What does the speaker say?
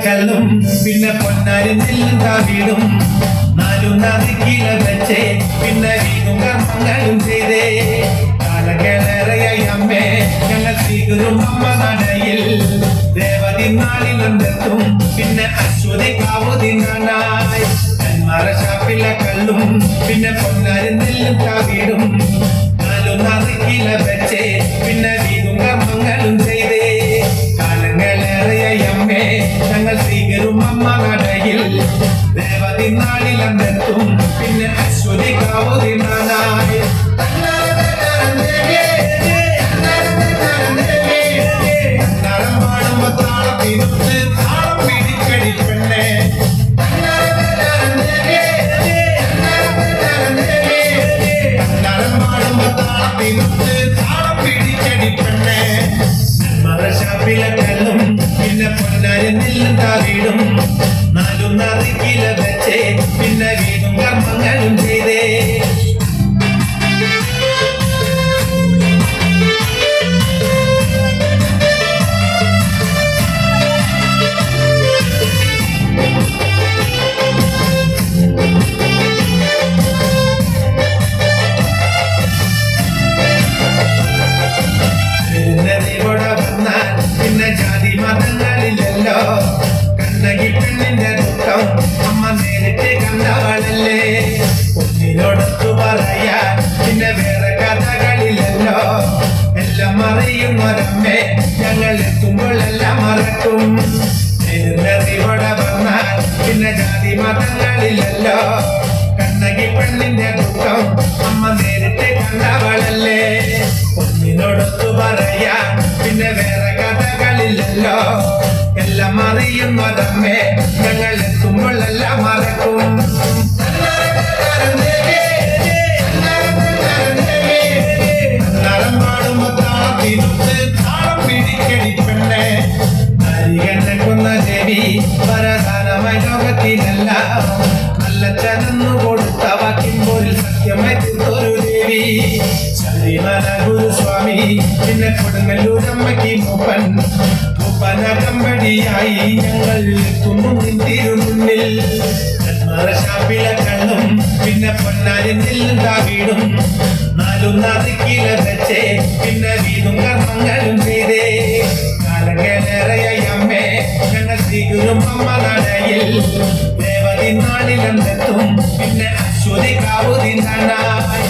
കല്ലും പിന്നെ പൊന്നാരി നെല്ലും വീടും 4 കില വെച്ചേ പിന്നെ വീടും കർമ്മങ്ങളും ചെയ്തേ കാലങ്ങളേറെയായി അമ്മേ ഞങ്ങൾ സ്വീകരും അമ്മ നടയിൽ ദേവതി നാളിലെത്തും പിന്നെ അശ്വതി കാവുതിനായി ഷാപ്പിലെ കല്ലും പിന്നെ പൊന്നാരി നെല്ലും വീടും 4 കില വെച്ചേ പിന്നെ വീടും കർമ്മങ്ങളും ചെയ്തേ കാലങ്ങളേറെയായി അമ്മേ ഞങ്ങൾ സ്വീകരും അമ്മ നടയിൽ ദേവതി നാളിലെത്തും പിന്നെ അശ്വതി കാവുതിനായി ഷാപ്പിലും പിന്നെ പൊന്നാരി നെല്ലും വീടും 4 കില വെച്ചേ പിന്നെ വീടും കർമ്മങ്ങളും ചെയ്തേ പിന്നെ ജാതി മതങ്ങളില്ലല്ലോ കണ്ണകി പെണ്ണിന്റെ ദുഃഖം അമ്മ നേരിട്ട് കണ്ടവളല്ലേ ഒന്നിനോടൊത്തു പറയാൻ പിന്നെ വേറെ കഥകളില്ലല്ലോ എല്ലാം അറിയുന്നൊരമ്മേ ഞങ്ങൾ എത്തുമ്പോൾ എല്ലാം മറക്കും ഇവിടെ വന്നാൽ പിന്നെ ജാതി മതങ്ങളില്ലല്ലോ കണ്ണകി പെണ്ണിന്റെ ദുഃഖം അമ്മ നേരിട്ട് കണ്ടവളല്ലേ ഒന്നിനോടൊത്തു പറയാൻ പിന്നെ വേറെ കഥകളില്ലല്ലോ എല്ലാം അറിയുന്നതമ്മേ ഞങ്ങൾ എത്തുമ്പോൾ എല്ലാം മറക്കും പാടുമ്പോ താളത്തിനൊത്ത് താളം പിടിക്കടി പെണ്ണെ അരികണ്ണെ കൊന്ന ദേവി വരദാനമായി ലോകത്തിനല്ല നല്ല ചനന്നു കൊടുത്ത വാക്കിമ്പോൾ സത്യമായി തീർത്തൊരു ദേവി ശബരിമല ഗുരുസ്വാമി പിന്നെ കൊടുങ്ങല്ലൂരമ്മയ്ക്ക് മൂപ്പനകമ്പടിയായി ഞങ്ങൾ എത്തുന്നു തിരുമുന്നിൽ ഷാപ്പിലെ കല്ലും പിന്നെ പൊന്നാരി നെല്ലും വീടും 4 കില വെച്ചേ പിന്നെ വീടും കർമ്മങ്ങളും ചെയ്തേ കാലങ്ങളേറെയായി അമ്മേ ഞങ്ങൾ സ്വീകരും അമ്മ നടയിൽ ദേവതി നാളിലെത്തും പിന്നെ അശ്വതി കാവുതിനായി